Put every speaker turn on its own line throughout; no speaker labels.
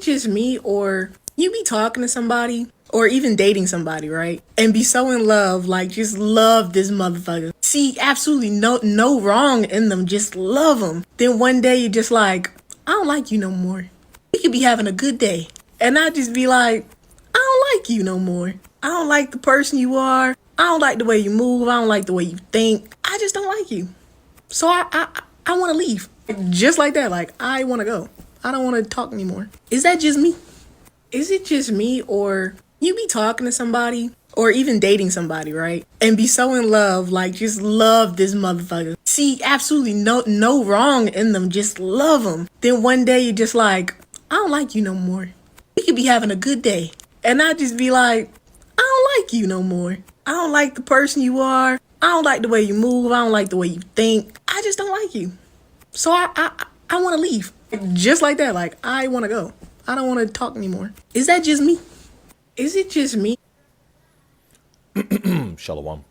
just me, or you be talking to somebody or even dating somebody, right? And be so in love, like just love this motherfucker. See absolutely no wrong in them, just love them. Then one day you're just like, I don't like you no more. We could be having a good day. And I just be like, I don't like you no more. I don't like the person you are. I don't like the way you move. I don't like the way you think. I just don't like you. So I want to leave. Just like that. Like, I want to go. I don't want to talk anymore. Is that just me? Is it just me, or you be talking to somebody or even dating somebody, right? And be so in love, like just love this motherfucker. See absolutely no wrong in them, just love them. Then one day you're just like, I don't like you no more. We could be having a good day. And I just be like, I don't like you no more. I don't like the person you are. I don't like the way you move. I don't like the way you think. I just don't like you. So I want to leave. Just like that. Like, I want to go. I don't want to talk anymore. Is that just me? Is it just me?
Shalom.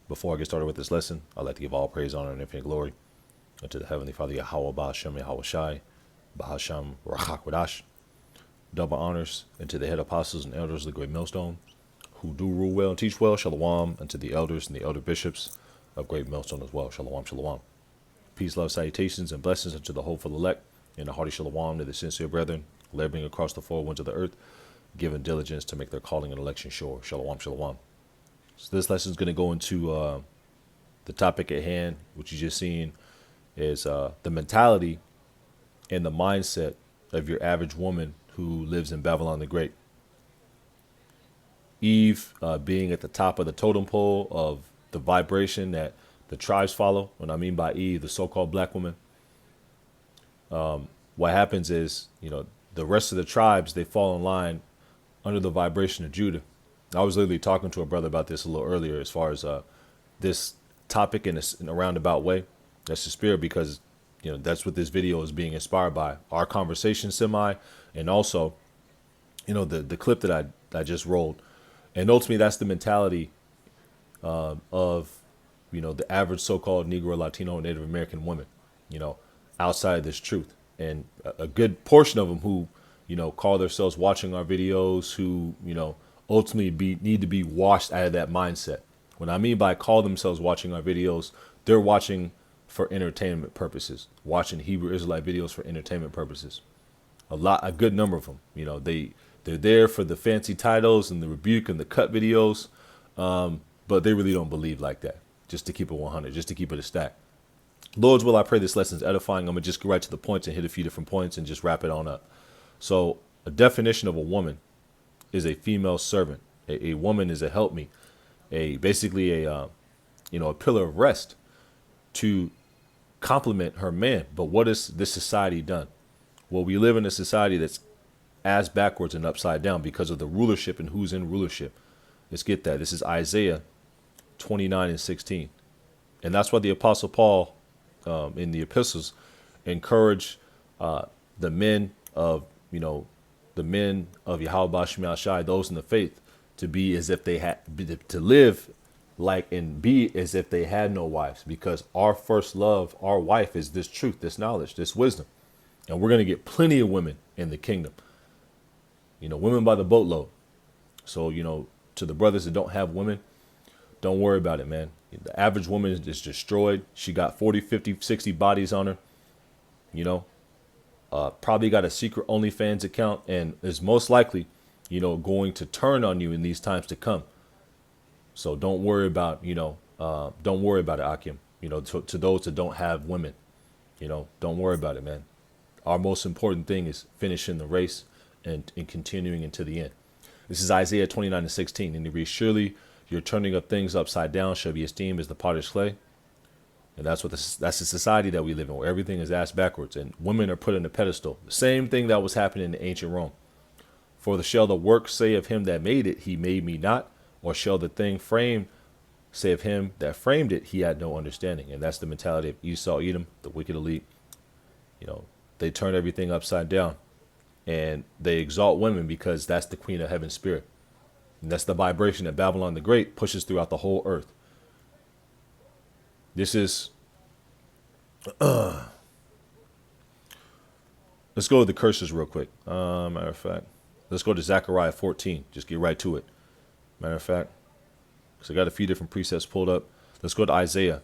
Before I get started with this lesson, I'd like to give all praise, honor, and infinite glory unto the Heavenly Father, Yahweh Ba'ashem Yahweh Shai, Bahasham Rachak Wadash. Double honors unto the head apostles and elders of the great millstone, who do rule well and teach well. Shalom. Unto the elders and the elder bishops of great millstone as well. Shalom, shalom. Peace, love, salutations, and blessings unto the hopeful elect, and a hearty shalom to the sincere brethren, laboring across the four winds of the earth, giving diligence to make their calling and election sure. Shalom, shalom. So this lesson is going to go into the topic at hand, which you just seen is the mentality and the mindset of your average woman who lives in Babylon the Great. Eve being at the top of the totem pole of the vibration that the tribes follow. When I mean by Eve, the so-called black woman, what happens is, the rest of the tribes, they fall in line under the vibration of Judah. I was literally talking to a brother about this a little earlier as far as this topic in a roundabout way. That's the spirit, because that's what this video is being inspired by. Our conversation and also, the clip that I just rolled. And ultimately, that's the mentality of, the average so-called Negro, Latino, Native American woman, outside of this truth. And a good portion of them who, call themselves watching our videos, who, ultimately need to be washed out of that mindset. What I mean by call themselves watching our videos, they're watching for entertainment purposes, watching Hebrew Israelite videos for entertainment purposes. A good number of them, they're there for the fancy titles and the rebuke and the cut videos, but they really don't believe like that. Just to keep it 100, just to keep it a stack. Lord's will, I pray this lesson is edifying. I'm gonna just go right to the points and hit a few different points and just wrap it on up. So, a definition of a woman is a female servant. A woman is a helpmeet, basically a pillar of rest to complement her man. But what has this society done? Well, we live in a society that's ass backwards and upside down because of the rulership and who's in rulership. Let's get that. This is Isaiah 29:16. And that's why the Apostle Paul in the epistles encourage the men of, Yahweh Shema Shai, those in the faith, to be as if they had, to live like and be as if they had no wives, because our first love, our wife, is this truth, this knowledge, this wisdom. And we're going to get plenty of women in the kingdom, women by the boatload. So, to the brothers that don't have women, don't worry about it, man. The average woman is destroyed. She got 40, 50, 60 bodies on her, probably got a secret OnlyFans account, and is most likely, going to turn on you in these times to come. So don't worry about, don't worry about it, Akim. To those that don't have women, don't worry about it, man. Our most important thing is finishing the race and continuing into the end. This is Isaiah 29:16. And it reads, surely your turning of things upside down shall be esteemed as the potter's clay. And that's the society that we live in, where everything is ass backwards and women are put on a pedestal. The same thing that was happening in ancient Rome. For shall the work say of him that made it, he made me not? Or shall the thing framed say of him that framed it, he had no understanding? And that's the mentality of Esau, Edom, the wicked elite. They turn everything upside down, and they exalt women because that's the queen of heaven's spirit. And that's the vibration that Babylon the Great pushes throughout the whole earth. This is Let's go to the curses real quick. Matter of fact, let's go to Zechariah 14. Just get right to it. Matter of fact, because I got a few different precepts pulled up. Let's go to Isaiah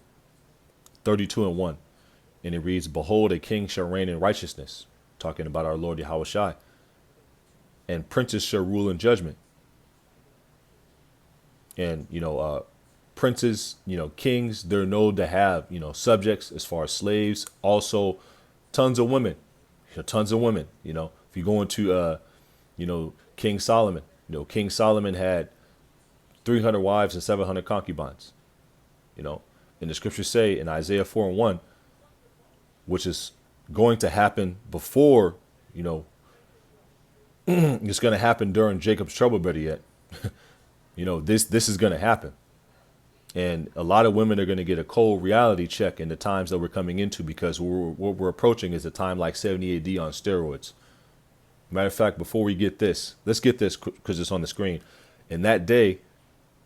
32 and 1. And it reads, "Behold, a king shall reign in righteousness," talking about our Lord Yahweh Shai, "and princes shall rule in judgment." And, princes, kings, they're known to have, subjects as far as slaves, also tons of women, tons of women. If you go into, King Solomon, King Solomon had 300 wives and 700 concubines, and the scriptures say in Isaiah 4 and 1, which is going to happen before, it's going to happen during Jacob's trouble, better yet. This is going to happen. And a lot of women are going to get a cold reality check in the times that we're coming into, because what we're approaching is a time like 70 AD on steroids. Matter of fact, before we get this, let's get this because it's on the screen. In that day,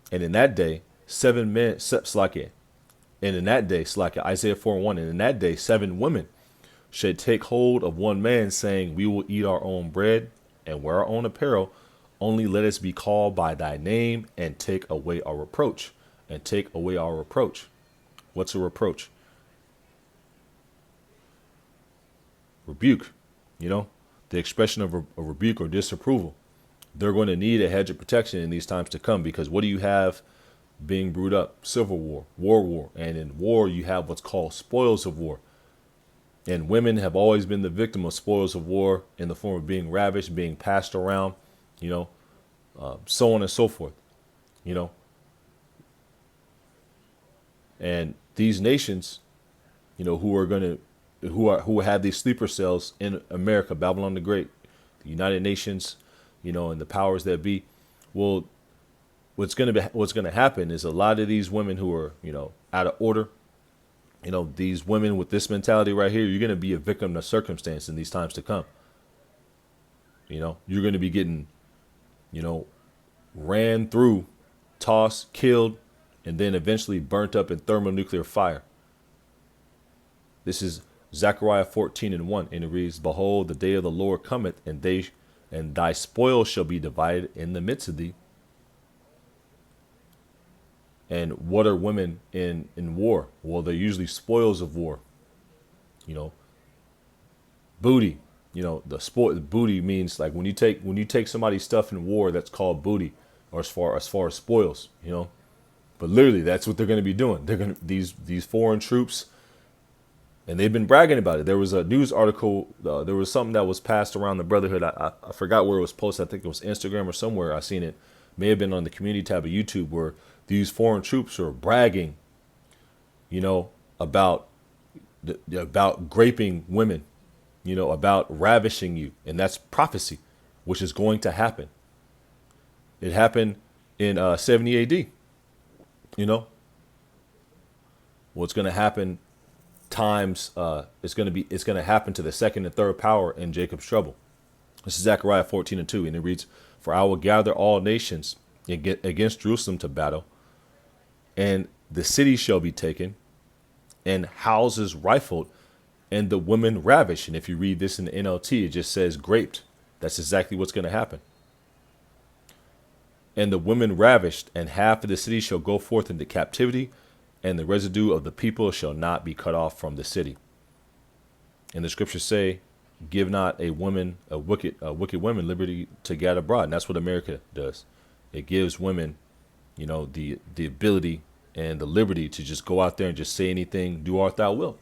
7 men, Slakia, and in that day, Slakia, Isaiah 4 and 1, and in that day, 7 women should take hold of one man, saying, "We will eat our own bread and wear our own apparel. Only let us be called by thy name and take away our reproach." And take away our reproach. What's a reproach? Rebuke. The expression of a rebuke or disapproval. They're going to need a hedge of protection in these times to come, because what do you have being brewed up? Civil war, war. And in war, you have what's called spoils of war. And women have always been the victim of spoils of war in the form of being ravished, being passed around, so on and so forth, And these nations, who have these sleeper cells in America, Babylon the Great, the United Nations, and the powers that be, well, what's going to happen is a lot of these women who are, out of order, these women with this mentality right here, you're going to be a victim of circumstance in these times to come. You're going to be getting, ran through, tossed, killed, and then eventually burnt up in thermonuclear fire. This is Zechariah 14 and 1, and it reads, "Behold, the day of the Lord cometh, and thy spoil shall be divided in the midst of thee." And what are women in war? Well, they're usually spoils of war. Booty. The booty means like when you take somebody's stuff in war, that's called booty, or as far as spoils. But literally, that's what they're going to be doing. They're going to these foreign troops, and they've been bragging about it. There was a news article. There was something that was passed around the Brotherhood. I forgot where it was posted. I think it was Instagram or somewhere. I seen it. May have been on the community tab of YouTube, where these foreign troops are bragging, about graping women, about ravishing you, and that's prophecy, which is going to happen. It happened in 70 AD. What's going to happen times, it's going to happen to the second and third power in Jacob's trouble. This is Zechariah 14 and 2, and it reads, "For I will gather all nations against Jerusalem to battle, and the city shall be taken, and houses rifled, and the women ravished." And if you read this in the NLT, it just says graped. That's exactly what's going to happen. "And the women ravished, and half of the city shall go forth into captivity, and the residue of the people shall not be cut off from the city." And the scriptures say, "Give not a wicked woman liberty to gad abroad." And that's what America does. It gives women, the ability and the liberty to just go out there and just say anything, "Do art thou will."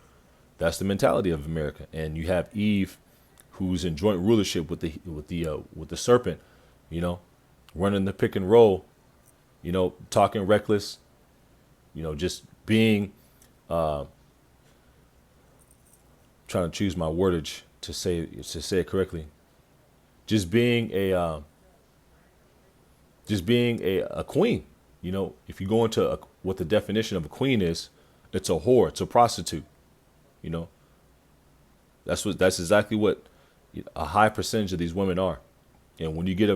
That's the mentality of America. And you have Eve, who's in joint rulership with the serpent, running the pick and roll, talking reckless, just being, trying to choose my wordage to say it correctly, just being a queen. If you go into what the definition of a queen is, it's a whore, it's a prostitute. That's exactly what a high percentage of these women are. And when you get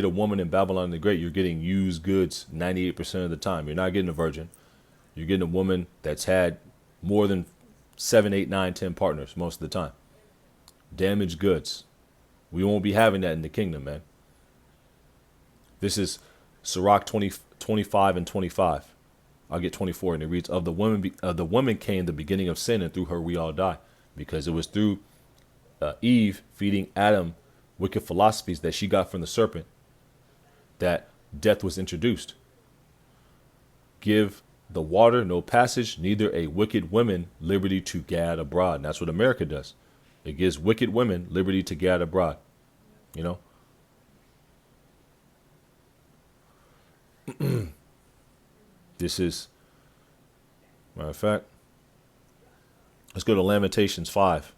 a woman in Babylon the Great, you're getting used goods 98% of the time. You're not getting a virgin. You're getting a woman that's had more than 7, 8, 9, 10 partners most of the time. damaged goods. We won't be having that in the kingdom, man. This is Sirach 25 and 25. I'll get 24, and it reads, of the woman came the beginning of sin, and through her we all die. Because it was through Eve feeding Adam wicked philosophies that she got from the serpent that death was introduced. Give the water no passage, neither a wicked woman liberty to gad abroad. And that's what America does. It gives wicked women liberty to gad abroad. You know? This is, matter of fact, let's go to Lamentations 5.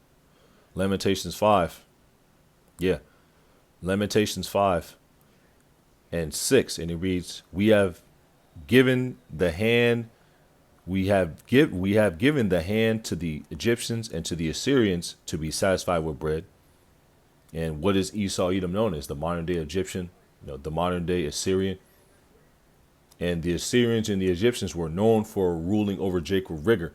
Lamentations 5. Yeah. Lamentations 5 and 6. And it reads, we have given the hand, we have given the hand to the Egyptians and to the Assyrians to be satisfied with bread. And what is Esau Edom known as? The modern day Egyptian, the modern day Assyrian. And the Assyrians and the Egyptians were known for ruling over Jacob with rigor.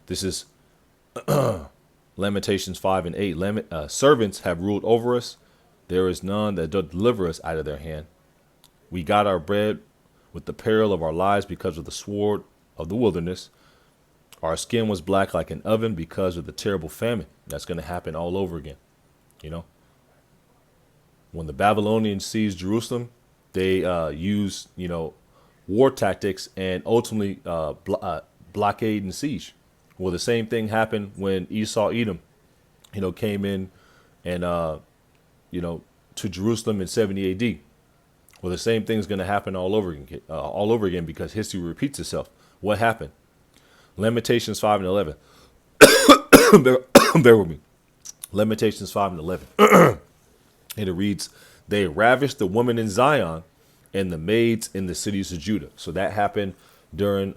This is Lamentations 5 and 8. Servants have ruled over us. There is none that doth deliver us out of their hand. We got our bread with the peril of our lives because of the sword of the wilderness. Our skin was black like an oven because of the terrible famine. That's going to happen all over again. When the Babylonians seized Jerusalem, they used, war tactics and ultimately blockade and siege. Well, the same thing happened when Esau Edom, came in and, to Jerusalem in 70 AD. Well, the same thing's going to happen all over again because history repeats itself. What happened? Lamentations 5 and 11. Bear with me. Lamentations 5 and 11. And it reads, they ravished the woman in Zion and the maids in the cities of Judah. So that happened during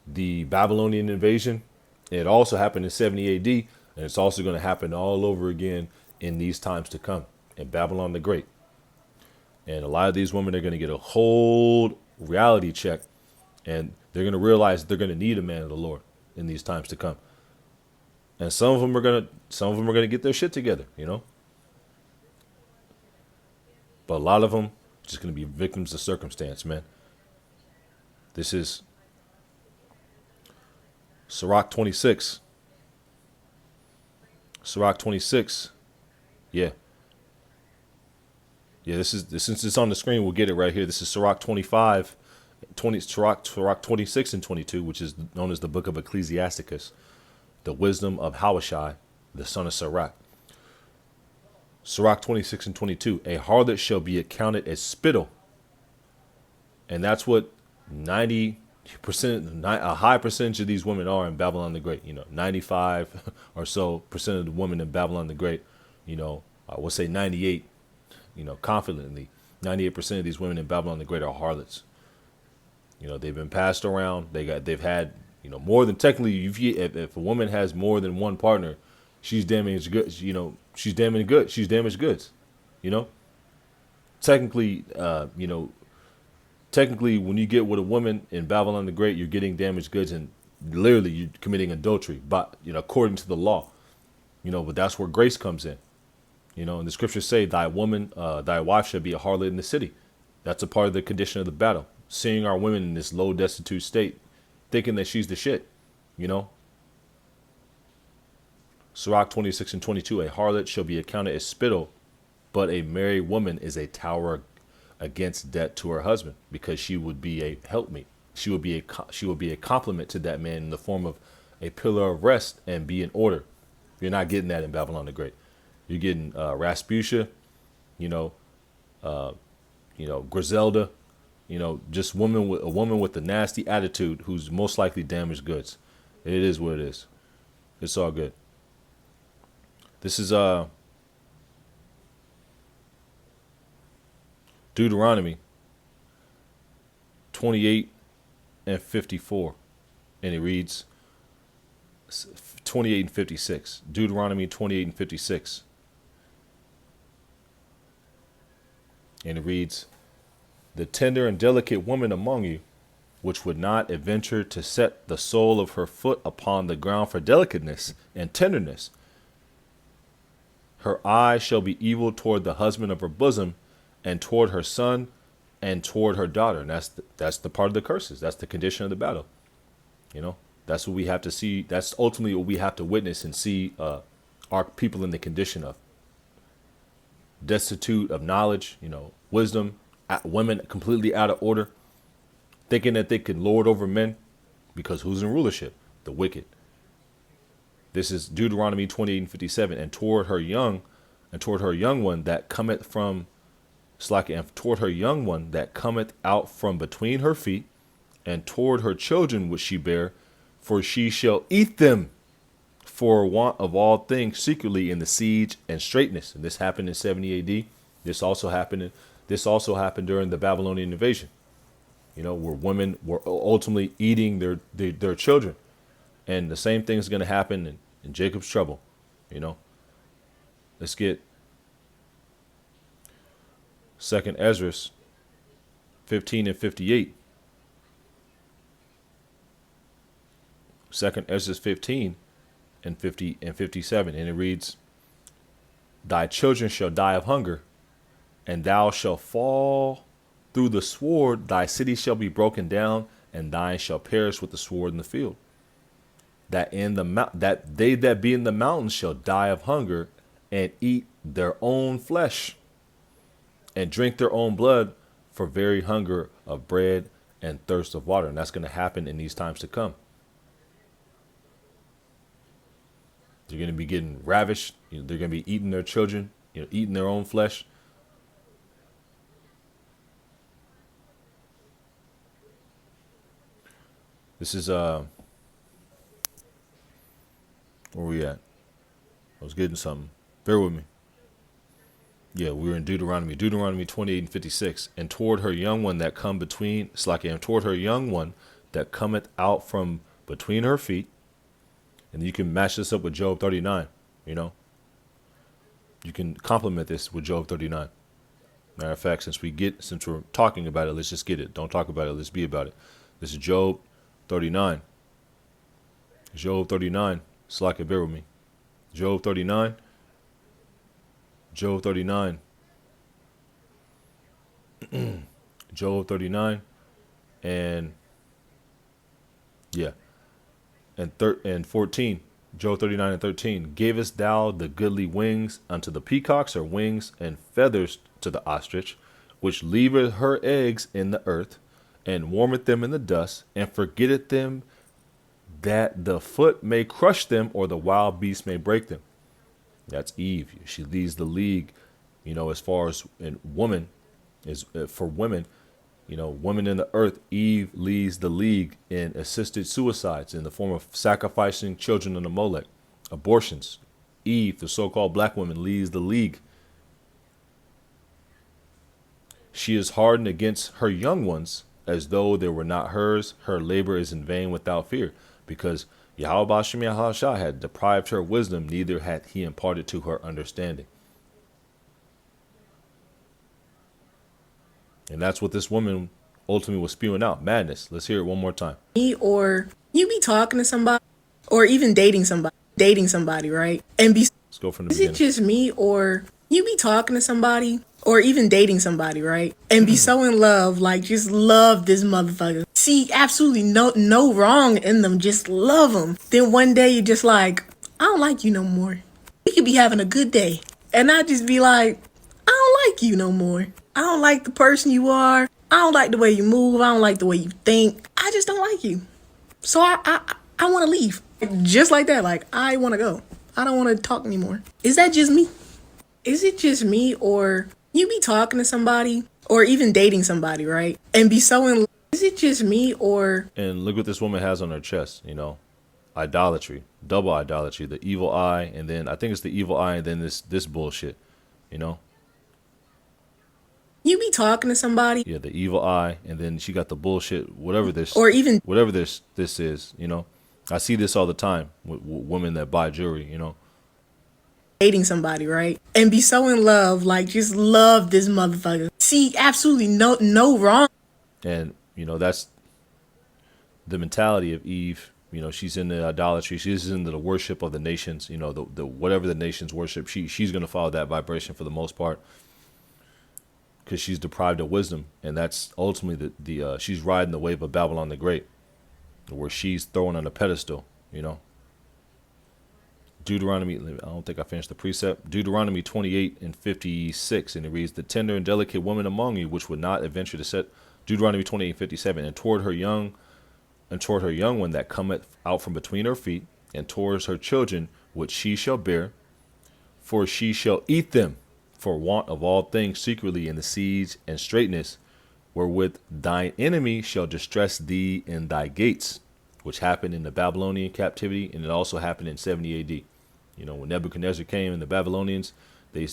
the Babylonian invasion. It also happened in 70 AD. And it's also going to happen all over again in these times to come in Babylon the Great. And a lot of these women are going to get a whole reality check. And they're going to realize they're going to need a man of the Lord in these times to come. And some of them are going to get their shit together, But a lot of them are just going to be victims of circumstance, man. This is Sirach 26. Sirach 26. Yeah. Yeah, since it's on the screen, we'll get it right here. This is Sirach 25, Sirach 26 and 22, which is known as the book of Ecclesiasticus. The wisdom of Hawashai, the son of Sirach. Sirach 26 and 22. A harlot shall be accounted as spittle. And that's what 90%, a high percentage of these women are in Babylon the Great. 95 or so percent of the women in Babylon the Great, I will say 98, confidently, 98% of these women in Babylon the Great are harlots. They've been passed around. They've had, more than technically, if a woman has more than one partner, she's damaged goods. She's damaged goods. She's damaged goods. Technically, when you get with a woman in Babylon the Great, you're getting damaged goods, and literally you're committing adultery. But according to the law, but that's where grace comes in. And the scriptures say, thy wife shall be a harlot in the city. That's a part of the condition of the battle. Seeing our women in this low, destitute state, thinking that she's the shit, Sirach 26 and 22, a harlot shall be accounted as spittle, but a married woman is a tower against debt to her husband, because she would be a helpmeet. She would be a complement to that man in the form of a pillar of rest and be in order. You're not getting that in Babylon the Great. You're getting Rasputia, Griselda, just a woman with a nasty attitude who's most likely damaged goods. It is what it is. It's all good. This is Deuteronomy 28 and 54, and it reads 28 and 56. Deuteronomy 28 and 56, and it reads, the tender and delicate woman among you which would not adventure to set the sole of her foot upon the ground for delicateness and tenderness. Her eye shall be evil toward the husband of her bosom, and toward her son, and toward her daughter. And that's the part of the curses. That's the condition of the battle. You know, that's what we have to see. That's ultimately what we have to witness and see our people in the condition of destitute of knowledge, wisdom, women completely out of order, thinking that they can lord over men, because who's in rulership? The wicked. This is Deuteronomy 28:57. And toward her young one that cometh from and toward her young one that cometh out from between her feet, and toward her children which she bare, for she shall eat them for want of all things secretly in the siege and straitness. And this happened in 70 AD. This also happened during the Babylonian invasion. Where women were ultimately eating their children. And the same thing is going to happen in Jacob's trouble. Let's get 2nd Ezra 15 and 58. 2nd Ezra 15 and 50 and 57. And it reads, thy children shall die of hunger, and thou shalt fall through the sword. Thy city shall be broken down, and thine shall perish with the sword in the field. That they that be in the mountains shall die of hunger, and eat their own flesh, and drink their own blood, for very hunger of bread and thirst of water. And that's going to happen in these times to come. They're going to be getting ravished. They're going to be eating their children, eating their own flesh. This is where we at? I was getting something. Bear with me. Yeah, we were in Deuteronomy 28 and 56. And toward her young one that come between, and toward her young one that cometh out from between her feet. And you can match this up with Job 39, You can complement this with Job 39. Matter of fact, since we're talking about it, let's just get it. Don't talk about it, let's be about it. This is Job 39. Job 39. Bear with me. Job 39. Job 39. Job 39. And yeah. And 14. Job 39 and 13. Gavest thou the goodly wings unto the peacocks, or wings and feathers to the ostrich, which leaveth her eggs in the earth, and warmeth them in the dust, and forgetteth them, that the foot may crush them, or the wild beast may break them. That's Eve. She leads the league, as far as in woman is for women, women in the earth. Eve leads the league in assisted suicides in the form of sacrificing children unto Molech, abortions. Eve, the so-called black woman, leads the league. She is hardened against her young ones, as though they were not hers. Her labor is in vain without fear, because Yahweh Ba'ashem Yahweh had deprived her wisdom, neither had he imparted to her understanding. And that's what this woman ultimately was spewing out. Madness. Let's hear it one more time.
Or you be talking to somebody, or even dating somebody, right? And be,
let's go from the
is
beginning.
it just me, or you be talking to somebody, or even dating somebody, right? And be so in love, like just love this motherfucker. See absolutely no wrong in them, just love them. Then one day you're just like, I don't like you no more. We could be having a good day, and I just be like, I don't like you no more. I don't like the person you are. I don't like the way you move. I don't like the way you think. I just don't like you. So I want to leave. Just like that. Like, I want to go. I don't want to talk anymore. Is that just me? Is it just me, or you be talking to somebody, or even dating somebody, right? And be so in love. Is it just me, or...
And look what this woman has on her chest, idolatry, double idolatry, the evil eye, and then I think it's the evil eye, and then this bullshit,
You be talking to somebody.
Yeah, the evil eye, and then she got the bullshit, whatever this is, I see this all the time with women that buy jewelry,
Dating somebody, right? And be so in love, like just love this motherfucker. See absolutely no wrong.
And that's the mentality of Eve. She's into idolatry. She's into the worship of the nations. The whatever the nations worship, she's gonna follow that vibration for the most part, because she's deprived of wisdom, and that's ultimately the she's riding the wave of Babylon the Great, where she's thrown on a pedestal. Deuteronomy, I don't think I finished the precept. Deuteronomy 28:56, and it reads, "The tender and delicate woman among you, which would not adventure to set," Deuteronomy 28:57, "and toward her young one that cometh out from between her feet, and towards her children which she shall bear, for she shall eat them for want of all things secretly in the siege and straitness, wherewith thine enemy shall distress thee in thy gates," which happened in the Babylonian captivity, and it also happened in 70 AD. When Nebuchadnezzar came and the Babylonians, they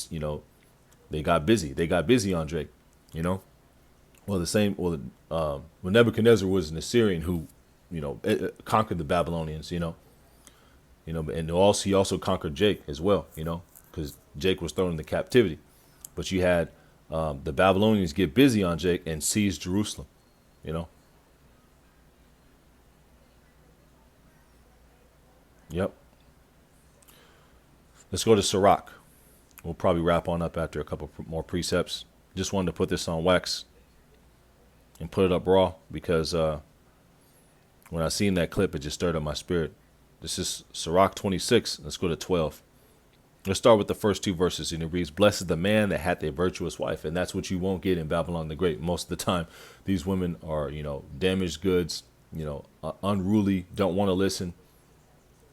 got busy. They got busy on Drake. When Nebuchadnezzar was an Assyrian who, conquered the Babylonians. And also he also conquered Jake as well. Because Jake was thrown into captivity, but you had the Babylonians get busy on Jake and seize Jerusalem. Yep. Let's go to Sirach. We'll probably wrap on up after a couple more precepts. Just wanted to put this on wax and put it up raw, because when I seen that clip, it just stirred up my spirit. This is Sirach 26. Let's go to 12. Let's start with the first two verses, and it reads, "Blessed is the man that hath a virtuous wife," and that's what you won't get in Babylon the Great. Most of the time, these women are, damaged goods, unruly, don't want to listen.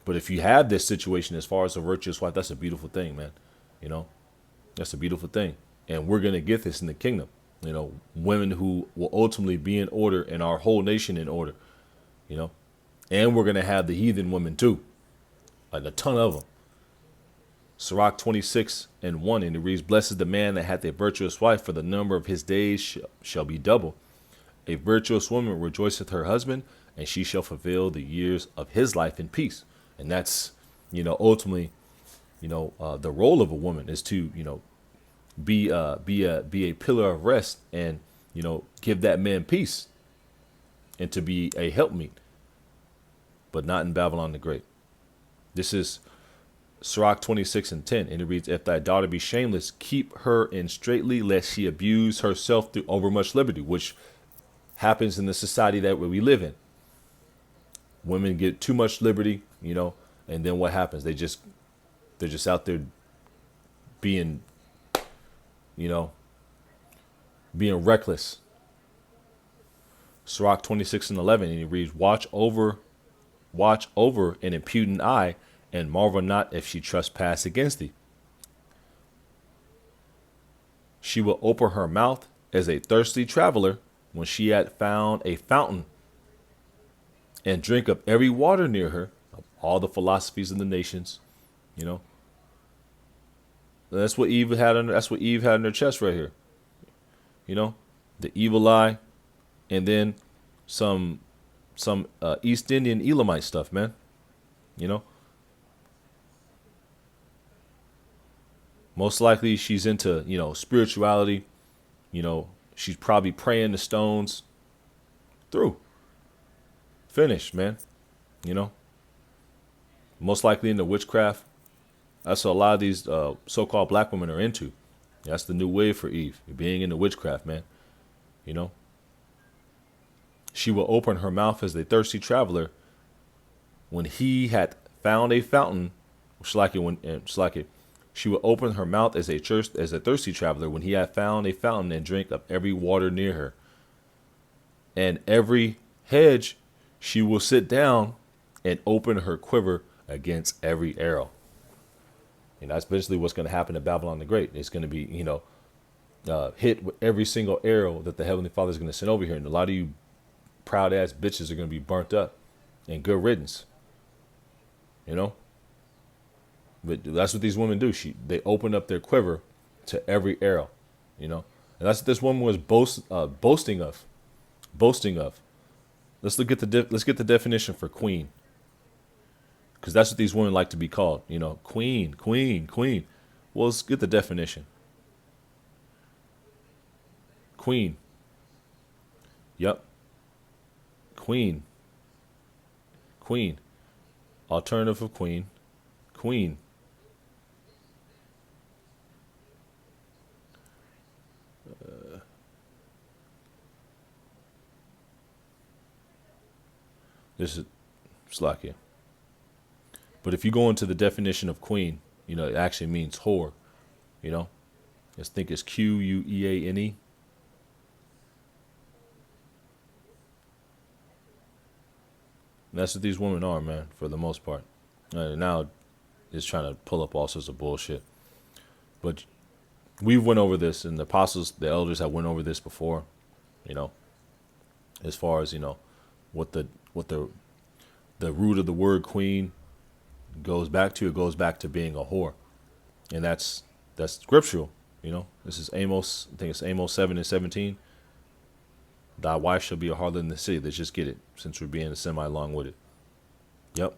But if you have this situation as far as a virtuous wife, that's a beautiful thing, man. That's a beautiful thing. And we're going to get this in the kingdom. Women who will ultimately be in order, and our whole nation in order. And we're going to have the heathen women too. Like a ton of them. Sirach 26:1, and it reads, "Blessed is the man that hath a virtuous wife, for the number of his days shall be double. A virtuous woman rejoiceth her husband, and she shall fulfill the years of his life in peace." And that's, ultimately, the role of a woman is to, be a pillar of rest, and, give that man peace, and to be a helpmeet, but not in Babylon the Great. This is Sirach 26:10, and it reads, "If thy daughter be shameless, keep her in straitly, lest she abuse herself through overmuch liberty," which happens in the society that we live in. Women get too much liberty, and then what happens? They're just out there being, being reckless. Sirach 26:11, and it reads, watch over an impudent eye, and marvel not if she trespass against thee. She will open her mouth as a thirsty traveler when she had found a fountain, and drink up every water near her, of all the philosophies of the nations. That's what Eve had on her chest right here. The evil eye, and then some East Indian Elamite stuff, man. Most likely she's into, spirituality. She's probably praying the stones through. Finished, man. Most likely into witchcraft. That's what a lot of these so-called black women are into. That's the new wave for Eve, being into witchcraft, man. She will open her mouth as a thirsty traveler when he had found a fountain. She will open her mouth as a thirsty traveler when he had found a fountain, and drink of every water near her. And every hedge she will sit down, and open her quiver against every arrow. And that's basically what's going to happen to Babylon the Great. It's going to be, hit with every single arrow that the Heavenly Father is going to send over here. And a lot of you proud ass bitches are going to be burnt up, and good riddance. But that's what these women do. They open up their quiver to every arrow, and that's what this woman was boasting of. Let's get the definition for queen, because that's what these women like to be called. Queen. Well, let's get the definition. Queen. Yep. Queen. Queen. Alternative of queen. Queen. This is Slakia. But if you go into the definition of queen, it actually means whore. You know, let's think it's Queane. And that's what these women are, man, for the most part. Now it's trying to pull up all sorts of bullshit. But we've went over this, and the apostles, the elders have went over this before, you know, as far as, what the root of the word queen goes back to. It goes back to being a whore. And that's scriptural, This is Amos, I think it's Amos 7:17. Thy wife shall be a harlot in the city. Let's just get it, since we're being semi-long with it. Yep.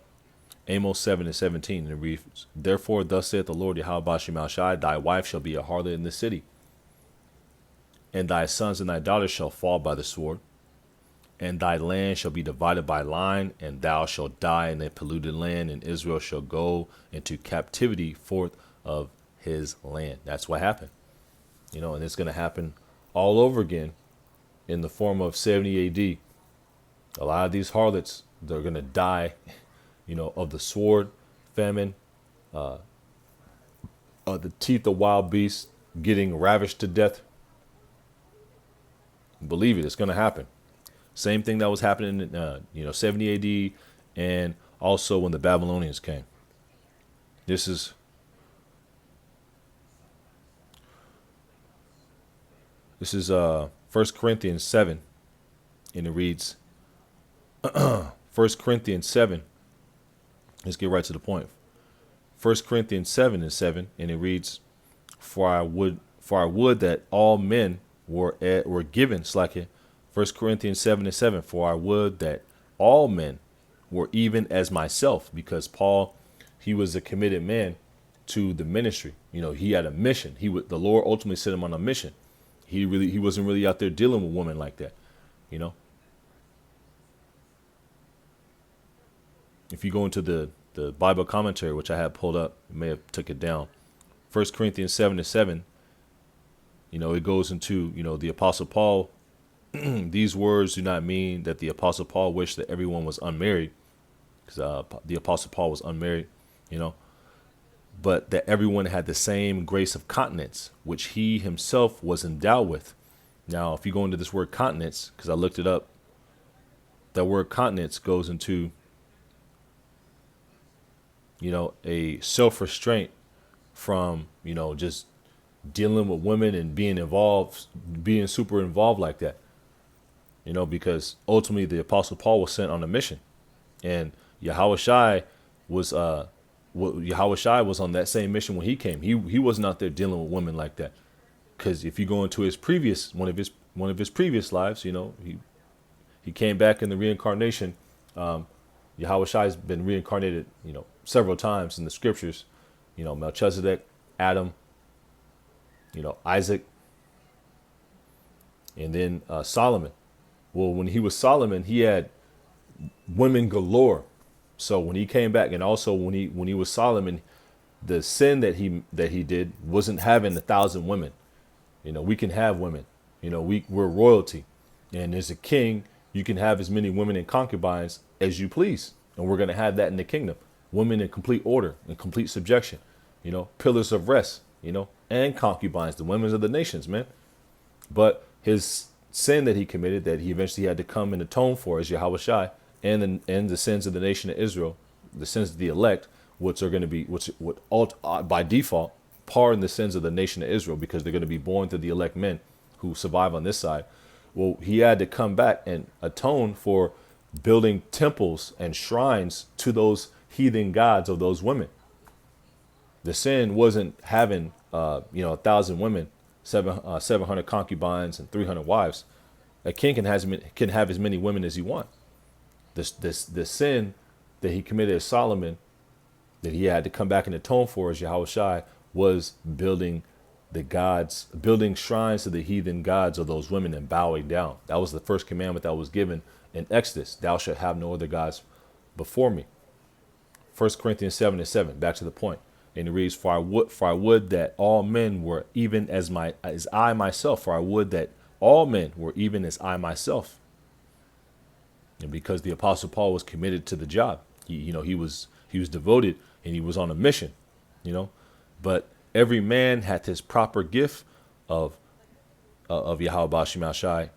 Amos 7:17. And it reads, Therefore, thus saith the Lord Yahweh Bashim Shai, thy wife shall be a harlot in the city, and thy sons and thy daughters shall fall by the sword, and thy land shall be divided by line, and thou shalt die in a polluted land, and Israel shall go into captivity forth of his land. That's what happened. And it's going to happen all over again in the form of 70 AD. A lot of these harlots, they're going to die, of the sword, famine, the teeth of wild beasts, getting ravished to death. Believe it, it's going to happen. Same thing that was happening in, 70 AD, and also when the Babylonians came. This is 1 Corinthians 7, and it reads, 1 Corinthians 7, let's get right to the point. 1 Corinthians 7:7, and it reads, For I would that all men were given, Slakia. 1 Corinthians 7:7, for I would that all men were even as myself, because Paul, he was a committed man to the ministry. He had a mission. The Lord ultimately set him on a mission. He wasn't really out there dealing with women like that, If you go into the Bible commentary, which I have pulled up, you may have took it down. 1 Corinthians 7:7, it goes into, the Apostle Paul. These words do not mean that the Apostle Paul wished that everyone was unmarried, because the Apostle Paul was unmarried, but that everyone had the same grace of continence, which he himself was endowed with. Now, if you go into this word continence, because I looked it up, that word continence goes into, a self-restraint from, just dealing with women and being super involved like that. Because ultimately the Apostle Paul was sent on a mission, and Yahweh Shai was on that same mission when he came. He wasn't out there dealing with women like that. Because if you go into one of his previous lives, he came back in the reincarnation. Yahweh Shai has been reincarnated, several times in the scriptures. Melchizedek, Adam, Isaac, and then Solomon. Well, when he was Solomon, he had women galore. So when he came back, and also when he was Solomon, the sin that he did wasn't having 1,000 women. We can have women. We're royalty, and as a king, you can have as many women and concubines as you please, and we're going to have that in the kingdom. Women in complete order, in complete subjection. Pillars of rest. And concubines, the women of the nations, man. But his sin that he committed, that he eventually had to come and atone for, as Yahweh Shai, and the sins of the nation of Israel, the sins of the elect, which are going to be, by default, pardon the sins of the nation of Israel, because they're going to be born to the elect men who survive on this side. Well, he had to come back and atone for building temples and shrines to those heathen gods of those women. The sin wasn't having, 1,000 women, 700 concubines, and 300 wives. A king can have as many women as he wants. The sin that he committed as Solomon, that he had to come back and atone for as Yahweh Shai, was building shrines to the heathen gods of those women and bowing down. That was the first commandment that was given in Exodus. Thou shalt have no other gods before me. 1 Corinthians 7:7, back to the point. And it reads, for I would that all men were even as I myself, for I would that all men were even as I myself. And because the Apostle Paul was committed to the job, he was devoted and he was on a mission, But every man hath his proper gift of Yahweh Bashim Shai,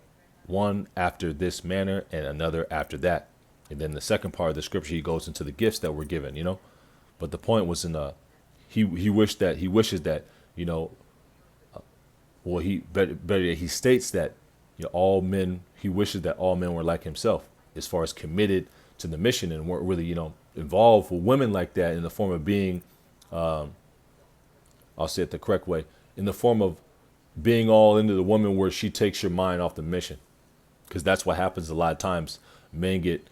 one after this manner and another after that. And then the second part of the scripture, he goes into the gifts that were given, But the point was he wishes that, he states that, all men, he wishes that all men were like himself, as far as committed to the mission and weren't really, involved with women like that in the form of being, I'll say it the correct way, in the form of being all into the woman where she takes your mind off the mission. Because that's what happens a lot of times. Men get,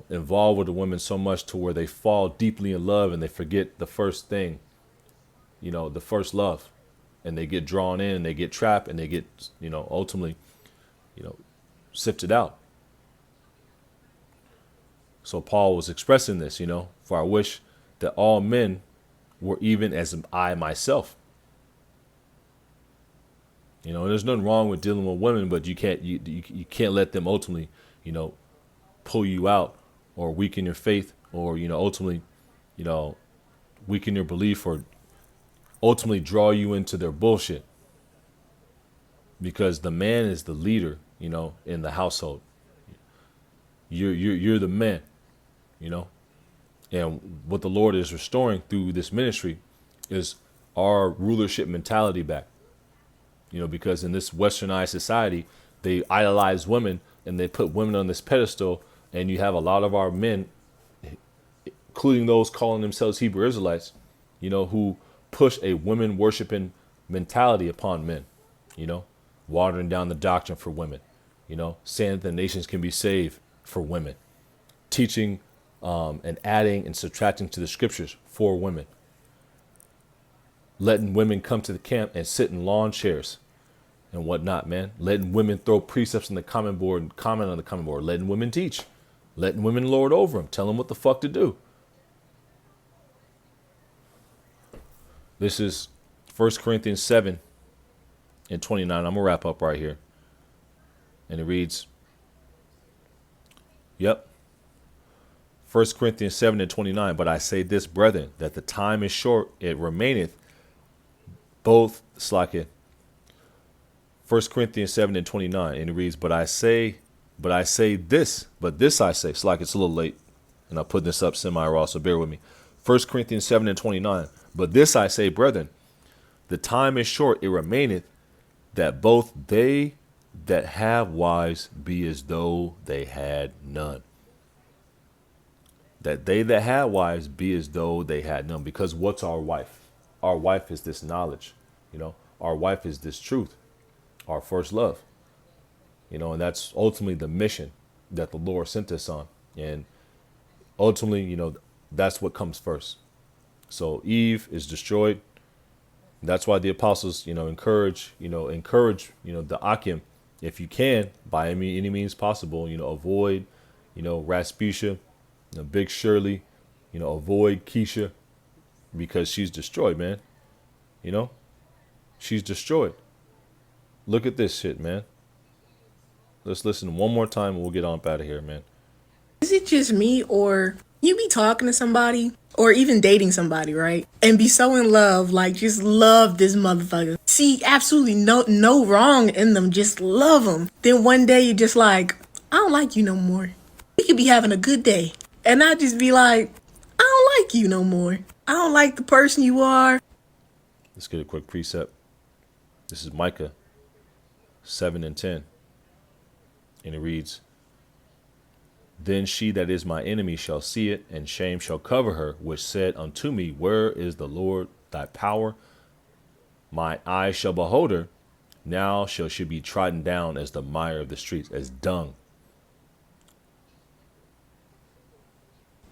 involved with the women so much to where they fall deeply in love and they forget the first thing, the first love. And they get drawn in and they get trapped and they get, ultimately, sifted out. So Paul was expressing this, for I wish that all men were even as I myself. There's nothing wrong with dealing with women, but you can't let them ultimately, pull you out or weaken your faith or, ultimately, weaken your belief or ultimately draw you into their bullshit. Because the man is the leader, in the household. You're the man, And what the Lord is restoring through this ministry is our rulership mentality back. Because in this westernized society, they idolize women and they put women on this pedestal. And you have a lot of our men, including those calling themselves Hebrew Israelites, who push a women worshiping mentality upon men, watering down the doctrine for women, saying that the nations can be saved for women, teaching and adding and subtracting to the scriptures for women, letting women come to the camp and sit in lawn chairs and whatnot, man. Letting women throw precepts in the comment board and comment on the comment board. Letting women teach. Letting women lord over them. Tell them what the fuck to do. This is 1 Corinthians 7:29. I'm going to wrap up right here. And it reads, 1 Corinthians 7:29. But I say this, brethren, that the time is short, it remaineth both slacketh. 1 Corinthians 7:29, and it reads, but I say this, but this I say. Slack, it's a little late, and I'll put this up semi-raw, so bear with me. 1 Corinthians 7:29, but this I say, brethren, the time is short, it remaineth, that both they that have wives be as though they had none. That they that have wives be as though they had none. Because what's our wife? Our wife is this knowledge, Our wife is this truth, our first love, and that's ultimately the mission that the Lord sent us on. And ultimately, that's what comes first. So Eve is destroyed. That's why the apostles, encourage the Akim, if you can, by any means possible, avoid, Rasputia, Big Shirley, avoid Keisha, because she's destroyed, man. She's destroyed. Look at this shit, man. Let's listen one more time and we'll get on up out of here, man.
Is it just me, or you be talking to somebody or even dating somebody, right? And be so in love, like just love this motherfucker. See absolutely no wrong in them, just love them. Then one day you're just like, I don't like you no more. We could be having a good day. And I just be like, I don't like you no more. I don't like the person you are.
Let's get a quick precept. This is Micah 7:10. And it reads, then she that is my enemy shall see it, and shame shall cover her, which said unto me, where is the Lord thy power? My eyes shall behold her. Now shall she be trodden down as the mire of the streets, as dung.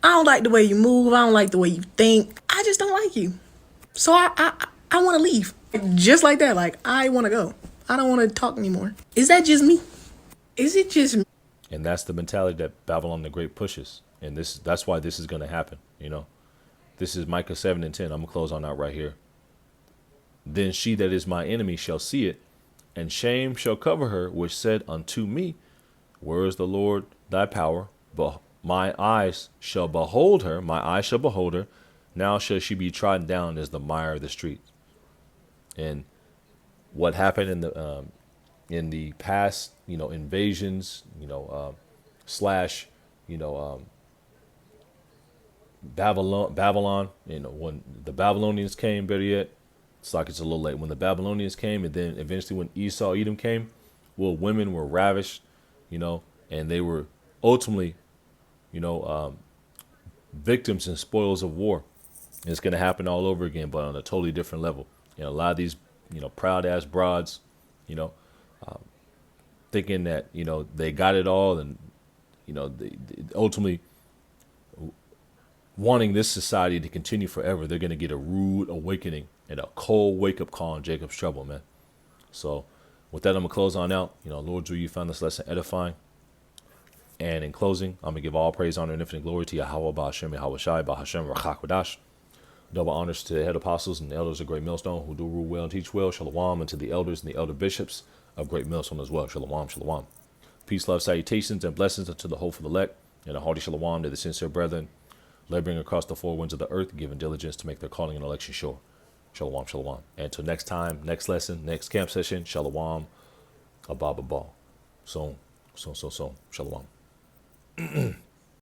I don't like the way you move. I don't like the way you think. I just don't like you. So I want to leave. Just like that. Like, I want to go. I don't want to talk anymore. Is that just me? Is it just me?
And that's the mentality that Babylon the Great pushes And that's why this is going to happen. This is Micah 7:10. I'm gonna close on out right here. Then she that is my enemy shall see it, and shame shall cover her, which said unto me, where is the Lord thy power? But my eyes shall behold her, my eyes shall behold her. Now shall she be trodden down as the mire of the streets. And what happened in the past, invasions, slash, you know, Babylon, when the Babylonians came, better yet, it's like it's a little late. When the Babylonians came, and then eventually when Esau, Edom came, well, women were ravished, and they were ultimately, you know, victims and spoils of war. And it's going to happen all over again, but on a totally different level. A lot of these, proud ass broads, you know, thinking that, they got it all, and, they ultimately wanting this society to continue forever, they're going to get a rude awakening and a cold wake up call in Jacob's trouble, man. So with that, I'm going to close on out. Lord Drew, you found this lesson edifying. And in closing, I'm going to give all praise, honor, and infinite glory to Yahweh, Ba'ashem, Yahweh Shai, Ba'ashem, Rachakwadash. Double honors to the head apostles and the elders of Great Millstone who do rule well and teach well. Shalom. And to the elders and the elder bishops of Great Millstone as well. Shalom, shalom. Peace, love, salutations, and blessings unto the hopeful elect, and a hearty shalom to the sincere brethren, laboring across the four winds of the earth, giving diligence to make their calling and election sure. Shalom, shalom. And until next time, next lesson, next camp session, shalom, abba, abba. So. Shalom.